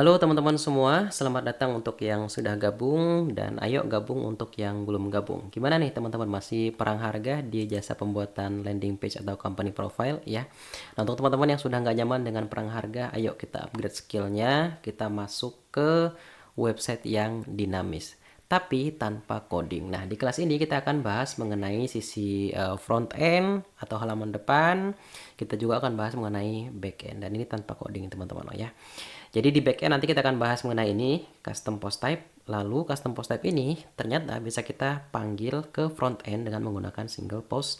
Halo teman-teman semua, selamat datang untuk yang sudah gabung dan ayo gabung untuk yang belum gabung. Gimana nih teman-teman, masih perang harga di jasa pembuatan landing page atau company profile ya? Nah, untuk teman-teman yang sudah nggak nyaman dengan perang harga, ayo kita upgrade skillnya, kita masuk ke website yang dinamis tapi tanpa coding. Nah, di kelas ini kita akan bahas mengenai sisi front end atau halaman depan. Kita juga akan bahas mengenai back end dan ini tanpa coding teman-teman ya. Jadi di back end nanti kita akan bahas mengenai ini, custom post type. Lalu custom post type ini ternyata bisa kita panggil ke front end dengan menggunakan single post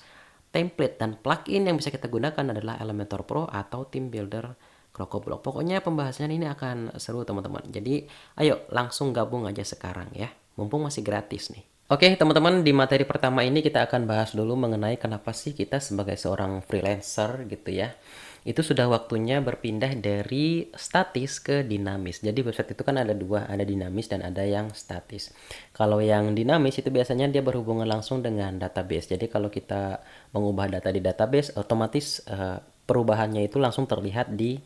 template, dan plugin yang bisa kita gunakan adalah Elementor Pro atau Team Builder CrocoBlock. Pokoknya pembahasannya ini akan seru teman-teman. Jadi ayo langsung gabung aja sekarang ya. Mumpung masih gratis nih. Oke teman-teman, di materi pertama ini kita akan bahas dulu mengenai kenapa sih kita sebagai seorang freelancer gitu ya, itu sudah waktunya berpindah dari statis ke dinamis. Jadi website itu kan ada dua, ada dinamis dan ada yang statis. Kalau yang dinamis itu biasanya dia berhubungan langsung dengan database. Jadi kalau kita mengubah data di database, otomatis perubahannya itu langsung terlihat di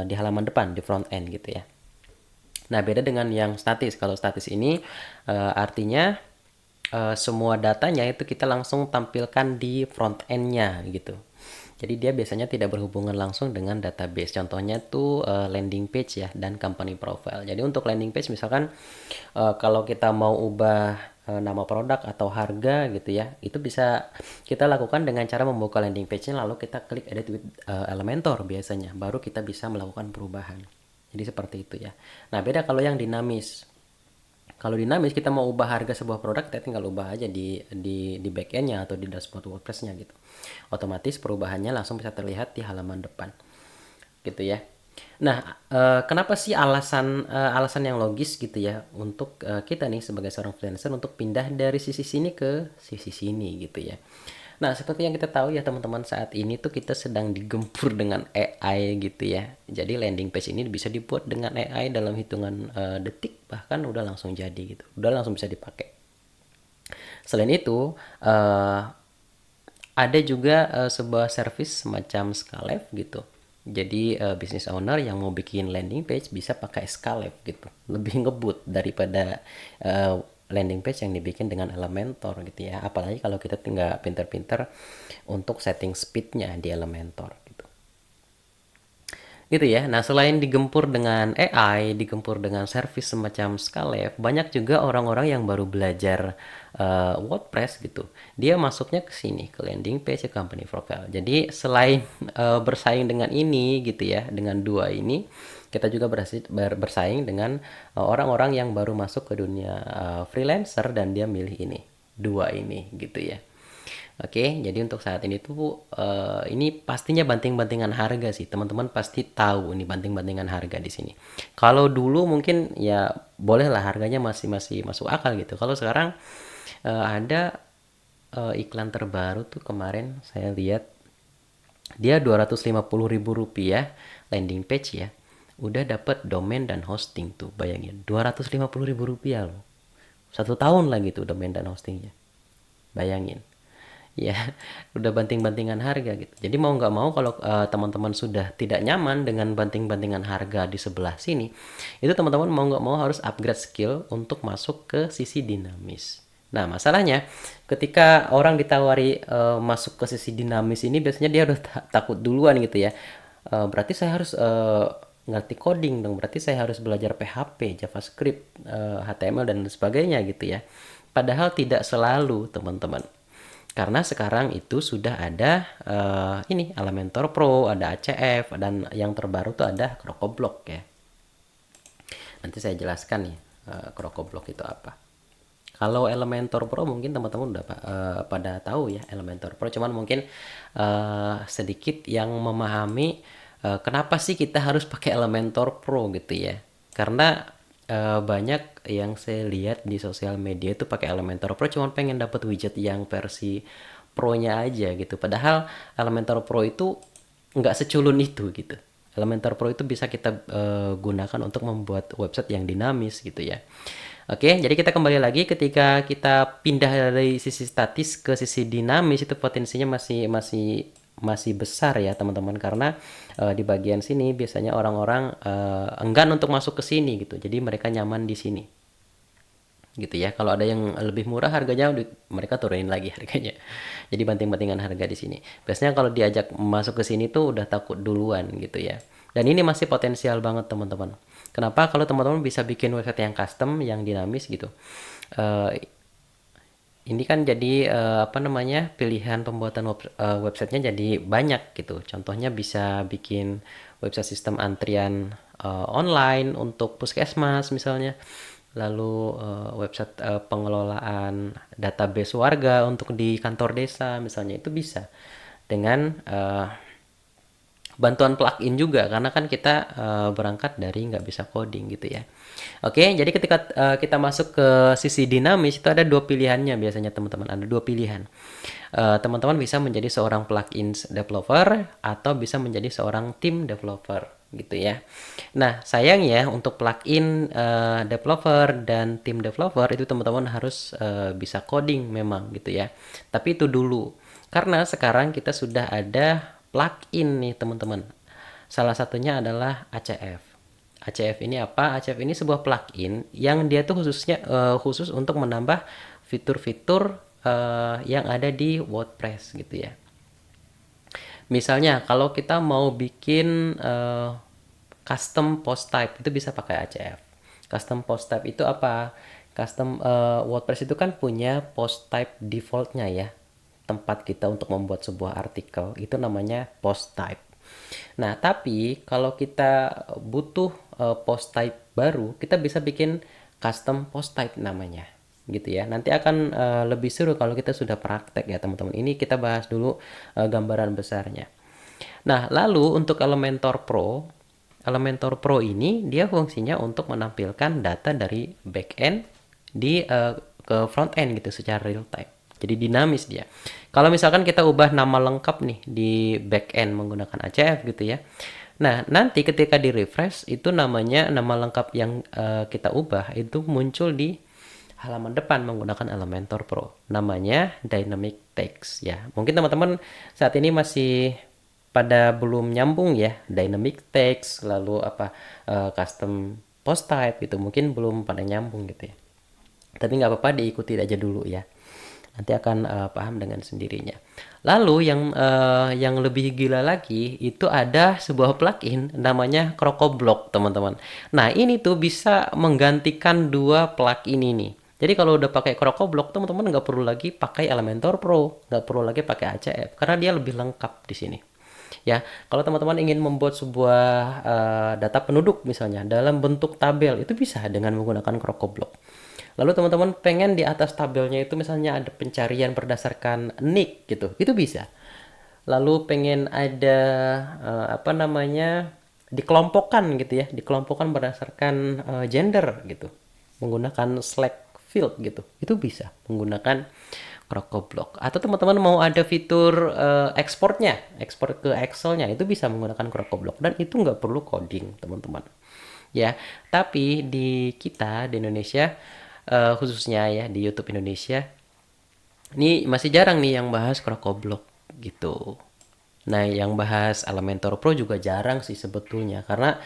halaman depan, di front end gitu ya. Nah, beda dengan yang statis. Kalau statis ini artinya semua datanya itu kita langsung tampilkan di front end-nya gitu. Jadi dia biasanya tidak berhubungan langsung dengan database. Contohnya tuh landing page ya dan company profile. Jadi untuk landing page misalkan kalau kita mau ubah nama produk atau harga gitu ya, itu bisa kita lakukan dengan cara membuka landing page-nya lalu kita klik edit with Elementor biasanya. Baru kita bisa melakukan perubahan. Jadi seperti itu ya. Nah, beda kalau yang dinamis. Kalau dinamis kita mau ubah harga sebuah produk, kita tinggal ubah aja di back end-nya atau di dashboard WordPress-nya gitu. Otomatis perubahannya langsung bisa terlihat di halaman depan. Gitu ya. Nah, kenapa sih alasan yang logis gitu ya untuk kita nih sebagai seorang freelancer untuk pindah dari sisi sini ke sisi sini gitu ya. Nah, seperti yang kita tahu ya teman-teman, saat ini tuh kita sedang digempur dengan AI gitu ya. Jadi landing page ini bisa dibuat dengan AI dalam hitungan detik, bahkan udah langsung jadi gitu. Udah langsung bisa dipakai. Selain itu, ada juga sebuah service semacam Scalep gitu. Jadi business owner yang mau bikin landing page bisa pakai Scalep gitu. Lebih ngebut daripada landing page yang dibikin dengan Elementor gitu ya. Apalagi kalau kita tinggal pinter-pinter untuk setting speednya di Elementor gitu. Gitu ya. Nah, selain digempur dengan AI, digempur dengan service semacam Scalep, banyak juga orang-orang yang baru belajar WordPress gitu. Dia masuknya ke sini, ke landing page, ke company profile. Jadi selain bersaing dengan ini gitu ya, dengan dua ini, kita juga bersaing dengan orang-orang yang baru masuk ke dunia freelancer dan dia milih ini, dua ini gitu ya. Oke, jadi untuk saat ini tuh ini pastinya banting-bantingan harga sih. Teman-teman pasti tahu ini banting-bantingan harga di sini. Kalau dulu mungkin ya bolehlah harganya masih masih masuk akal gitu. Kalau sekarang ada iklan terbaru tuh kemarin saya lihat dia 250.000 rupiah landing page ya. Udah dapat domain dan hosting tuh, bayangin 250.000 rupiah loh. 1 tahun lagi tuh domain dan hostingnya. Bayangin ya. Udah banting-bantingan harga gitu. Jadi mau nggak mau kalau teman-teman sudah tidak nyaman dengan banting-bantingan harga di sebelah sini, itu teman-teman mau nggak mau harus upgrade skill untuk masuk ke sisi dinamis. Nah, masalahnya ketika orang ditawari masuk ke sisi dinamis ini biasanya dia udah takut duluan gitu ya. Berarti saya harus ngerti coding dong, berarti saya harus belajar PHP, JavaScript, HTML dan sebagainya gitu ya. Padahal tidak selalu teman-teman, karena sekarang itu sudah ada ini Elementor Pro, ada ACF, dan yang terbaru tuh ada CrocoBlock ya. Nanti saya jelaskan nih CrocoBlock itu apa. Kalau Elementor Pro mungkin teman-teman udah pada tahu ya Elementor Pro, cuman mungkin sedikit yang memahami kenapa sih kita harus pakai Elementor Pro gitu ya. Karena banyak yang saya lihat di sosial media itu pakai Elementor Pro cuman pengen dapat widget yang versi Pro-nya aja gitu. Padahal Elementor Pro itu nggak seculun itu gitu. Elementor Pro itu bisa kita gunakan untuk membuat website yang dinamis gitu ya. Oke, jadi kita kembali lagi ketika kita pindah dari sisi statis ke sisi dinamis itu potensinya masih masih masih besar ya teman-teman, karena di bagian sini biasanya orang-orang enggan untuk masuk ke sini gitu, jadi mereka nyaman di sini gitu ya. Kalau ada yang lebih murah harganya, mereka turunin lagi harganya. Jadi banting-bantingan harga di sini. Biasanya kalau diajak masuk ke sini tuh udah takut duluan gitu ya. Dan ini masih potensial banget teman-teman. Kenapa? Kalau teman-teman bisa bikin website yang custom, yang dinamis gitu. Eh, ini kan jadi apa namanya, pilihan pembuatan websitenya jadi banyak gitu. Contohnya bisa bikin website sistem antrian online untuk puskesmas misalnya, lalu website pengelolaan database warga untuk di kantor desa misalnya, itu bisa dengan bantuan plugin juga, karena kan kita berangkat dari nggak bisa coding gitu ya. Oke, jadi ketika kita masuk ke sisi dinamis itu ada dua pilihannya biasanya teman-teman, ada dua pilihan. Teman-teman bisa menjadi seorang plugin developer atau bisa menjadi seorang tim developer gitu ya. Nah, sayang ya untuk plugin developer dan tim developer itu teman-teman harus bisa coding memang gitu ya. Tapi itu dulu. Karena sekarang kita sudah ada plugin nih teman-teman. Salah satunya adalah ACF. ACF ini apa? ACF ini sebuah plugin yang dia tuh khusus untuk menambah fitur-fitur yang ada di WordPress gitu ya. Misalnya kalau kita mau bikin custom post type itu bisa pakai ACF. Custom post type itu apa? Custom WordPress itu kan punya post type defaultnya ya. Tempat kita untuk membuat sebuah artikel itu namanya post type. Nah, tapi kalau kita butuh post type baru, kita bisa bikin custom post type namanya gitu ya. Nanti akan lebih seru kalau kita sudah praktek ya teman-teman. Ini kita bahas dulu gambaran besarnya. Nah, lalu untuk Elementor Pro ini dia fungsinya untuk menampilkan data dari backend di ke front end gitu secara real time. Jadi dinamis dia. Kalau misalkan kita ubah nama lengkap nih di backend menggunakan ACF gitu ya. Nah, nanti ketika di refresh itu namanya nama lengkap yang kita ubah itu muncul di halaman depan menggunakan Elementor Pro. Namanya Dynamic Text ya. Mungkin teman-teman saat ini masih pada belum nyambung ya, Dynamic Text lalu apa custom post type gitu. Mungkin belum pada nyambung gitu ya. Tapi nggak apa-apa, diikuti aja dulu ya. Nanti akan paham dengan sendirinya. Lalu yang lebih gila lagi itu ada sebuah plugin namanya CrocoBlock teman-teman. Nah ini tuh bisa menggantikan dua plugin ini. Jadi kalau udah pakai CrocoBlock teman-teman nggak perlu lagi pakai Elementor Pro, nggak perlu lagi pakai ACF karena dia lebih lengkap di sini. Ya, kalau teman-teman ingin membuat sebuah data penduduk misalnya dalam bentuk tabel itu bisa dengan menggunakan CrocoBlock. Lalu teman-teman pengen di atas tabelnya itu misalnya ada pencarian berdasarkan nick gitu, itu bisa. Lalu pengen ada apa namanya, dikelompokkan gitu ya, dikelompokkan berdasarkan gender gitu, menggunakan Slack field gitu, itu bisa menggunakan CrocoBlock. Atau teman-teman mau ada fitur ekspornya, ekspor ke Excelnya, itu bisa menggunakan CrocoBlock dan itu nggak perlu coding teman-teman. Ya, tapi di kita di Indonesia khususnya ya di YouTube Indonesia ini masih jarang nih yang bahas CrocoBlock gitu. Nah, yang bahas Elementor Pro juga jarang sih sebetulnya karena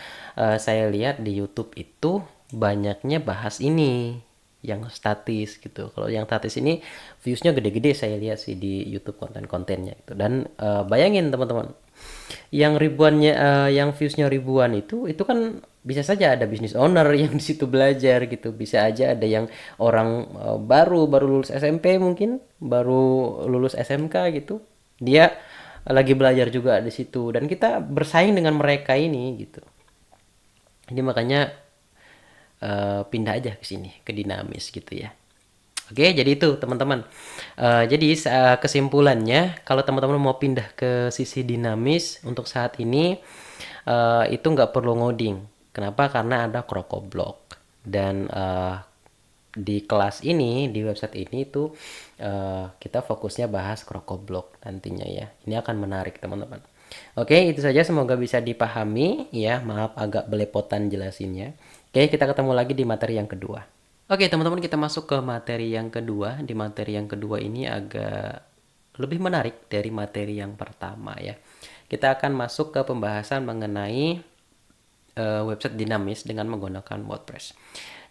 saya lihat di YouTube itu banyaknya bahas ini yang statis gitu. Kalau yang statis ini viewsnya gede-gede saya lihat sih di YouTube konten-kontennya itu. Dan bayangin teman-teman, yang ribuannya yang viewsnya ribuan itu kan bisa saja ada business owner yang di situ belajar gitu, bisa aja ada yang orang baru baru lulus SMP mungkin baru lulus SMK gitu, dia lagi belajar juga di situ dan kita bersaing dengan mereka ini gitu. Jadi makanya pindah aja ke sini ke dinamis gitu ya. Oke, jadi itu teman-teman. Jadi kesimpulannya, kalau teman-teman mau pindah ke sisi dinamis untuk saat ini, itu nggak perlu ngoding. Kenapa? Karena ada CrocoBlock. Dan di kelas ini, di website ini tuh kita fokusnya bahas CrocoBlock nantinya ya. Ini akan menarik teman-teman. Oke, itu saja. Semoga bisa dipahami ya. Maaf agak belepotan jelasinnya. Oke, kita ketemu lagi di materi yang kedua. Oke teman-teman, kita masuk ke materi yang kedua. Di materi yang kedua ini agak lebih menarik dari materi yang pertama ya. Kita akan masuk ke pembahasan mengenai website dinamis dengan menggunakan WordPress.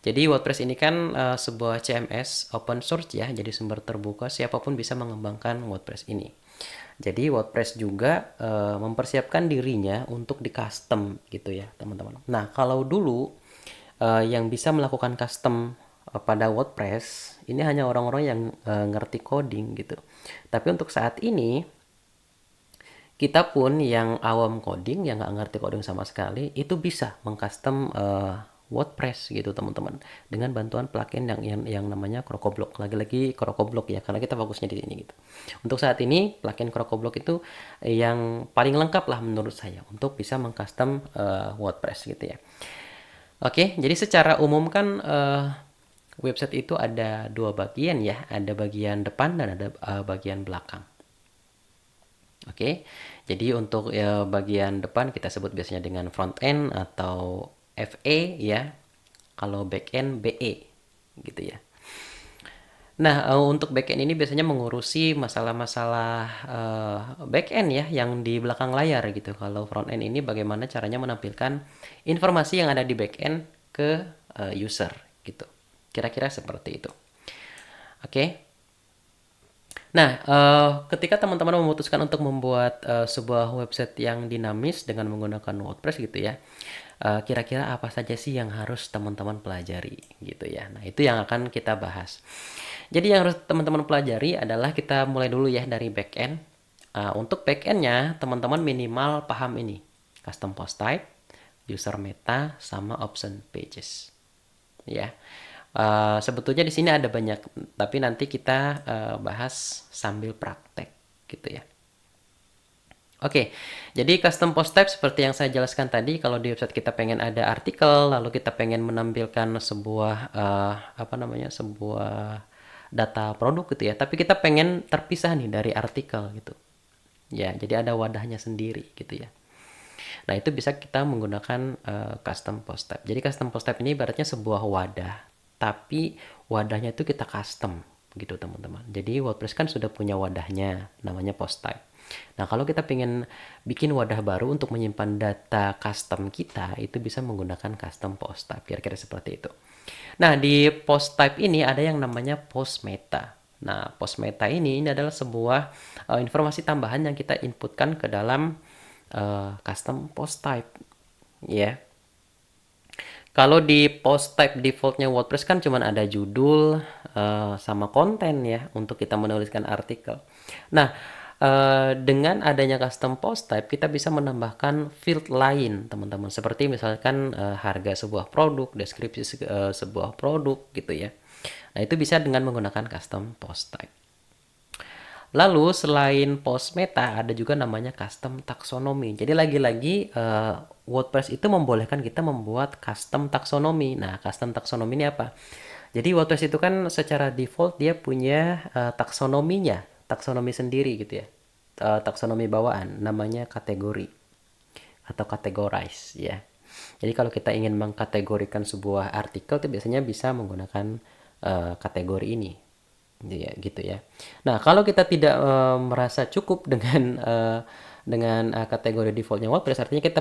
Jadi WordPress ini kan sebuah CMS open source ya, jadi sumber terbuka, siapapun bisa mengembangkan WordPress ini. Jadi WordPress juga mempersiapkan dirinya untuk di custom gitu ya teman-teman. Nah kalau dulu yang bisa melakukan custom pada WordPress ini hanya orang-orang yang ngerti coding gitu. Tapi untuk saat ini kita pun yang awam coding, yang nggak ngerti coding sama sekali, itu bisa mengcustom WordPress gitu teman-teman, dengan bantuan plugin yang namanya CrocoBlock. Lagi-lagi CrocoBlock ya, karena kita fokusnya di sini gitu. Untuk saat ini plugin CrocoBlock itu yang paling lengkap lah menurut saya untuk bisa mengcustom WordPress gitu ya. Oke, jadi secara umum kan website itu ada dua bagian ya, ada bagian depan dan ada bagian belakang. Oke, jadi untuk bagian depan kita sebut biasanya dengan front end atau FE ya. Kalau back end BE gitu ya. Nah, untuk back end ini biasanya mengurusi masalah-masalah back end ya yang di belakang layar gitu. Kalau front end ini bagaimana caranya menampilkan informasi yang ada di back end ke user gitu. Kira-kira seperti itu. Oke. Nah, ketika teman-teman memutuskan untuk membuat sebuah website yang dinamis dengan menggunakan WordPress gitu ya, kira-kira apa saja sih yang harus teman-teman pelajari gitu ya. Nah, itu yang akan kita bahas. Jadi yang harus teman-teman pelajari adalah kita mulai dulu ya dari backend. Untuk backendnya, teman-teman minimal paham ini, custom post type, user meta, sama option pages. Ya. Sebetulnya di sini ada banyak, tapi nanti kita bahas sambil praktek gitu ya. Oke, jadi custom post type seperti yang saya jelaskan tadi, kalau di website kita pengen ada artikel, lalu kita pengen menampilkan sebuah sebuah data produk gitu ya, tapi kita pengen terpisah nih dari artikel gitu. Ya, jadi ada wadahnya sendiri gitu ya. Nah, itu bisa kita menggunakan custom post type. Jadi custom post type ini ibaratnya sebuah wadah, tapi wadahnya itu kita custom gitu teman-teman. Jadi WordPress kan sudah punya wadahnya namanya post type. Nah, kalau kita pengen bikin wadah baru untuk menyimpan data custom kita, itu bisa menggunakan custom post type. Kira-kira seperti itu. Nah, di post type ini ada yang namanya post meta. Nah, post meta ini adalah sebuah informasi tambahan yang kita inputkan ke dalam custom post type. Ya. Kalau di post type defaultnya WordPress kan cuma ada judul sama konten ya untuk kita menuliskan artikel. Nah, dengan adanya custom post type kita bisa menambahkan field lain teman-teman, seperti misalkan harga sebuah produk, deskripsi sebuah produk gitu ya. Nah, itu bisa dengan menggunakan custom post type. Lalu selain post meta ada juga namanya custom taxonomy. Jadi lagi-lagi WordPress itu membolehkan kita membuat custom taxonomy. Nah, custom taxonomy ini apa? Jadi WordPress itu kan secara default dia punya taksonominya, taksonomi sendiri gitu ya. Taksonomi bawaan namanya kategori atau categorize ya. Jadi kalau kita ingin mengkategorikan sebuah artikel itu biasanya bisa menggunakan kategori ini gitu ya. Nah, kalau kita tidak merasa cukup dengan kategori defaultnya WordPress, artinya kita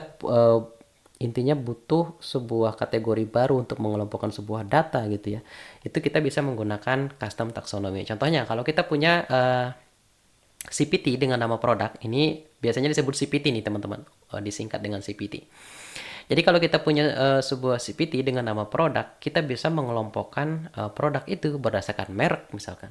intinya butuh sebuah kategori baru untuk mengelompokkan sebuah data gitu ya. Itu kita bisa menggunakan custom taxonomy. Contohnya kalau kita punya CPT dengan nama produk, ini biasanya disebut CPT nih teman-teman, disingkat dengan CPT. Jadi kalau kita punya sebuah CPT dengan nama produk, kita bisa mengelompokkan produk itu berdasarkan merek misalkan,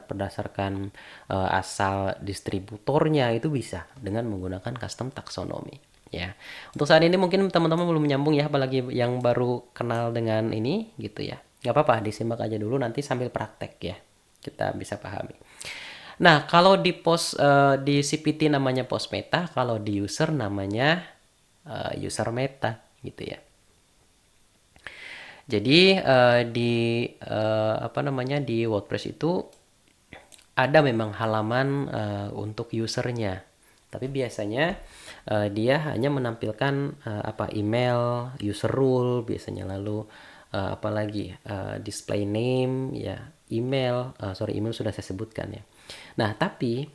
berdasarkan asal distributornya, itu bisa dengan menggunakan custom taxonomy ya. Untuk saat ini mungkin teman-teman belum nyambung ya, apalagi yang baru kenal dengan ini gitu ya. Nggak apa-apa, disimak aja dulu, nanti sambil praktek ya kita bisa pahami. Nah, kalau di CPT namanya post meta, kalau di user namanya user meta gitu ya. Jadi di WordPress itu ada memang halaman untuk usernya, tapi biasanya dia hanya menampilkan email, user rule biasanya, lalu apalagi display name ya, email sudah saya sebutkan ya. Nah, tapi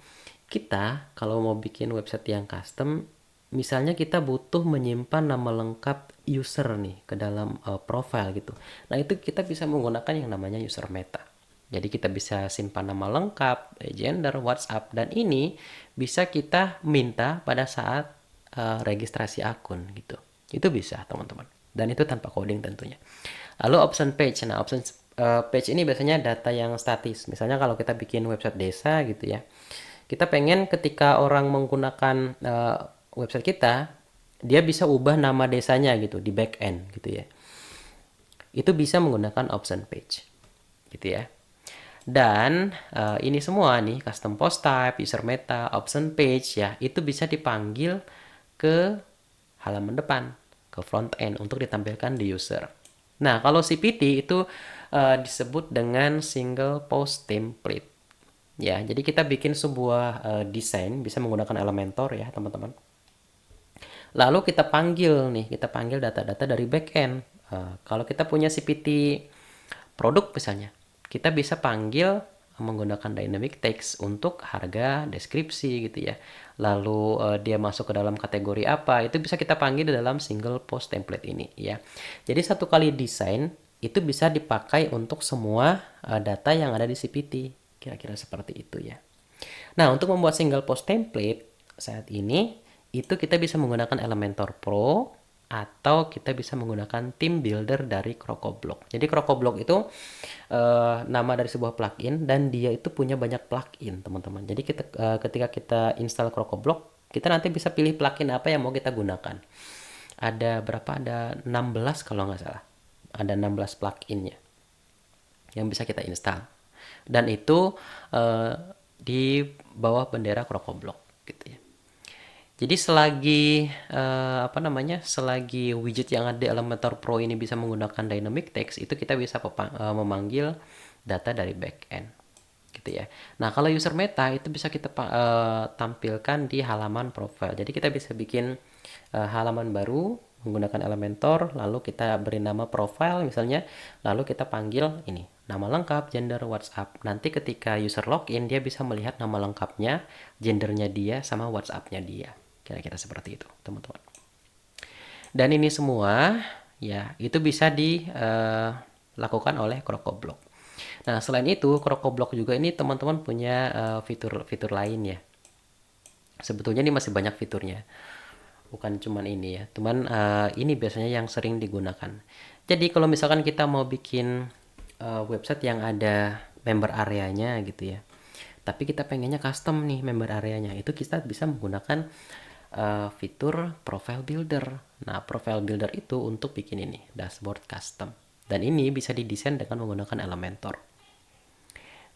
kita kalau mau bikin website yang custom, misalnya kita butuh menyimpan nama lengkap user nih ke dalam profile gitu. Nah, itu kita bisa menggunakan yang namanya user meta. Jadi kita bisa simpan nama lengkap, gender, WhatsApp, dan ini bisa kita minta pada saat registrasi akun gitu. Itu bisa, teman-teman. Dan itu tanpa coding tentunya. Lalu option page. Nah, option page ini biasanya data yang statis. Misalnya kalau kita bikin website desa gitu ya. Kita pengen ketika orang menggunakan website kita, dia bisa ubah nama desanya gitu di back end gitu ya. Itu bisa menggunakan option page. Gitu ya. Dan ini semua nih, custom post type, user meta, option page ya, itu bisa dipanggil ke halaman depan, ke front end untuk ditampilkan di user. Nah, kalau CPT itu disebut dengan single post template. Ya, jadi kita bikin sebuah desain bisa menggunakan Elementor ya, teman-teman. Lalu kita panggil data-data dari backend. Kalau kita punya CPT produk misalnya, kita bisa panggil menggunakan dynamic text untuk harga, deskripsi gitu ya. Lalu dia masuk ke dalam kategori apa, itu bisa kita panggil di dalam single post template ini ya. Jadi satu kali desain itu bisa dipakai untuk semua data yang ada di CPT. Kira-kira seperti itu ya. Nah, untuk membuat single post template saat ini itu kita bisa menggunakan Elementor Pro atau kita bisa menggunakan theme builder dari CrocoBlock. Jadi CrocoBlock itu nama dari sebuah plugin dan dia itu punya banyak plugin, teman-teman. Jadi ketika kita install CrocoBlock, kita nanti bisa pilih plugin apa yang mau kita gunakan. Ada berapa? Ada 16 kalau nggak salah. Ada 16 pluginnya yang bisa kita install. Dan itu di bawah bendera CrocoBlock gitu ya. Jadi selagi widget yang ada di Elementor Pro ini bisa menggunakan dynamic text, itu kita bisa memanggil data dari backend gitu ya. Nah, kalau user meta itu bisa kita tampilkan di halaman profile. Jadi kita bisa bikin halaman baru menggunakan Elementor, lalu kita beri nama profile misalnya, lalu kita panggil ini nama lengkap, gender, WhatsApp. Nanti ketika user login dia bisa melihat nama lengkapnya, gendernya dia, sama WhatsAppnya dia. Kira-kira seperti itu, teman-teman. Dan ini semua ya itu bisa dilakukan oleh CrocoBlock. Nah, selain itu CrocoBlock juga ini teman-teman punya fitur-fitur lain ya. Sebetulnya ini masih banyak fiturnya. Bukan cuman ini ya. Cuman ini biasanya yang sering digunakan. Jadi kalau misalkan kita mau bikin website yang ada member areanya gitu ya. Tapi kita pengennya custom nih member areanya. Itu kita bisa menggunakan fitur profile builder. Nah, profile builder itu untuk bikin ini, dashboard custom. Dan ini bisa didesain dengan menggunakan Elementor.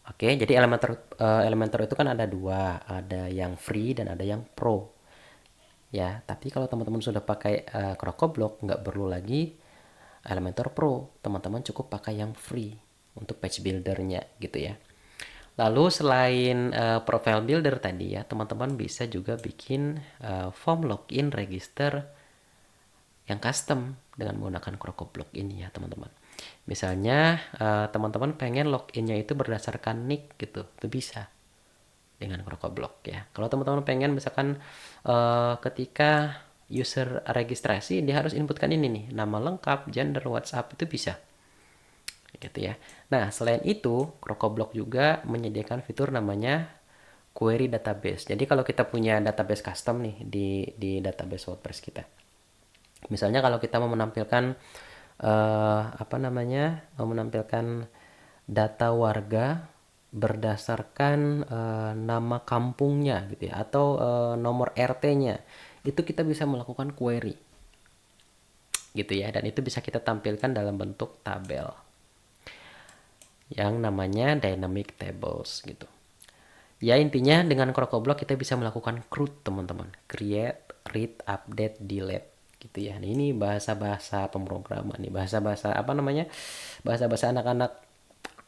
Oke, jadi Elementor itu kan ada dua, ada yang free dan ada yang pro. Ya, tapi kalau teman-teman sudah pakai CrocoBlock, nggak perlu lagi Elementor Pro. Teman-teman cukup pakai yang free untuk page buildernya gitu ya. Lalu selain profile builder tadi ya, teman-teman bisa juga bikin form login register yang custom dengan menggunakan CrocoBlock ini ya, teman-teman. Misalnya teman-teman pengen loginnya itu berdasarkan nick gitu, itu bisa dengan CrocoBlock ya. Kalau teman-teman pengen misalkan ketika user registrasi dia harus inputkan ini nih, nama lengkap, gender, WhatsApp, itu bisa. Gitu ya. Nah, selain itu, CrocoBlock juga menyediakan fitur namanya query database. Jadi kalau kita punya database custom nih di database WordPress kita. Misalnya kalau kita mau menampilkan mau menampilkan data warga berdasarkan nama kampungnya gitu ya, atau nomor RT-nya. Itu kita bisa melakukan query. Gitu ya, dan itu bisa kita tampilkan dalam bentuk tabel yang namanya dynamic tables gitu. Ya, intinya dengan CrocoBlock kita bisa melakukan CRUD, teman-teman. Create, read, update, delete gitu ya. Nah, ini bahasa-bahasa pemrograman nih, bahasa-bahasa bahasa-bahasa anak-anak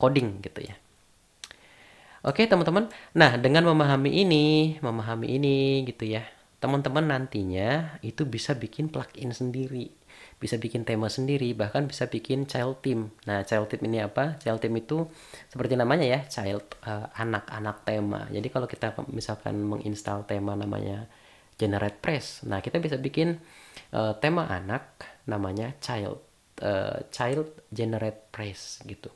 coding gitu ya. Oke, teman-teman. Nah, dengan memahami ini gitu ya, teman-teman nantinya itu bisa bikin plugin sendiri, bisa bikin tema sendiri, bahkan bisa bikin child theme. Nah, child theme ini apa? Child theme itu seperti namanya ya, child, anak-anak tema. Jadi kalau kita misalkan menginstal tema namanya generate press, nah kita bisa bikin tema anak namanya child generate press gitu.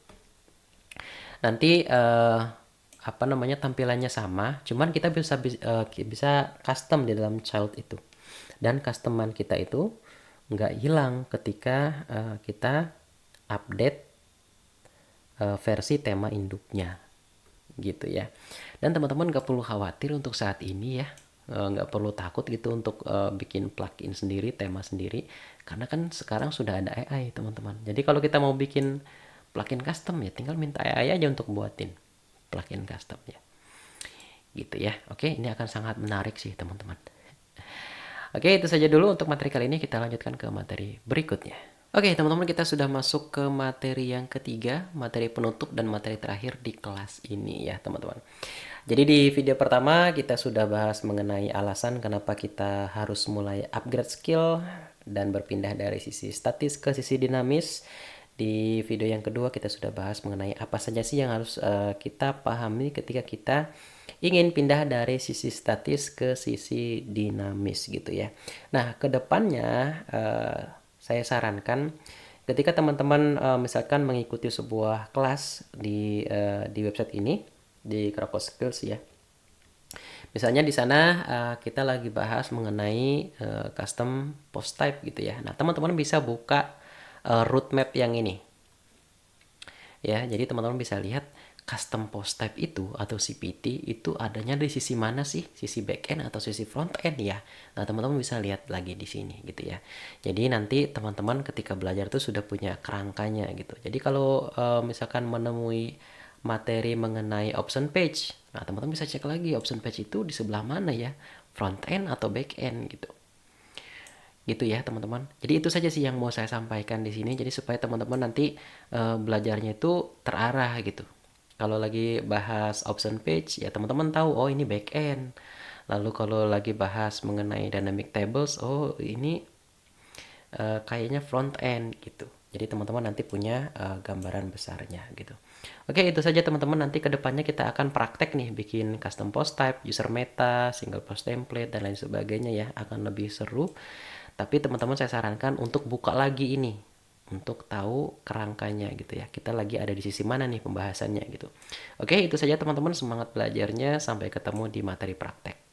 Nanti apa namanya, tampilannya sama, cuman kita bisa custom di dalam child itu, dan customan kita itu nggak hilang ketika kita update versi tema induknya gitu ya. Dan teman-teman nggak perlu khawatir untuk saat ini ya, nggak perlu takut gitu untuk bikin plugin sendiri, tema sendiri, karena kan sekarang sudah ada AI teman-teman. Jadi kalau kita mau bikin plugin custom ya tinggal minta AI aja untuk buatin plugin custom ya gitu ya. Oke, ini akan sangat menarik sih teman-teman. Oke, itu saja dulu untuk materi kali ini. Kita lanjutkan ke materi berikutnya. Oke, teman-teman, kita sudah masuk ke materi yang ketiga, materi penutup dan materi terakhir di kelas ini ya, teman-teman. Jadi di video pertama kita sudah bahas mengenai alasan kenapa kita harus mulai upgrade skill dan berpindah dari sisi statis ke sisi dinamis. Di video yang kedua kita sudah bahas mengenai apa saja sih yang harus kita pahami ketika kita ingin pindah dari sisi statis ke sisi dinamis gitu ya. Nah, kedepannya saya sarankan ketika teman-teman misalkan mengikuti sebuah kelas di website ini, di Krakow Skills ya. Misalnya di sana kita lagi bahas mengenai custom post type gitu ya. Nah, teman-teman bisa buka roadmap yang ini. Ya, jadi teman-teman bisa lihat custom post type itu atau CPT itu adanya di sisi mana sih? Sisi backend atau sisi front end ya. Nah, teman-teman bisa lihat lagi di sini gitu ya. Jadi nanti teman-teman ketika belajar tuh sudah punya kerangkanya gitu. Jadi kalau misalkan menemui materi mengenai option page, nah teman-teman bisa cek lagi option page itu di sebelah mana ya, front end atau back end gitu. Gitu ya teman-teman. Jadi itu saja sih yang mau saya sampaikan di sini. Jadi supaya teman-teman nanti belajarnya itu terarah gitu. Kalau lagi bahas option page ya teman-teman tahu oh ini back end. Lalu kalau lagi bahas mengenai dynamic tables, oh ini kayaknya front end gitu. Jadi teman-teman nanti punya gambaran besarnya gitu. Oke, itu saja teman-teman. Nanti kedepannya kita akan praktek nih bikin custom post type, user meta, single post template dan lain sebagainya ya. Akan lebih seru. Tapi teman-teman saya sarankan untuk buka lagi ini untuk tahu kerangkanya gitu ya. Kita lagi ada di sisi mana nih pembahasannya gitu. Oke, itu saja teman-teman. Semangat belajarnya. Sampai ketemu di materi praktek.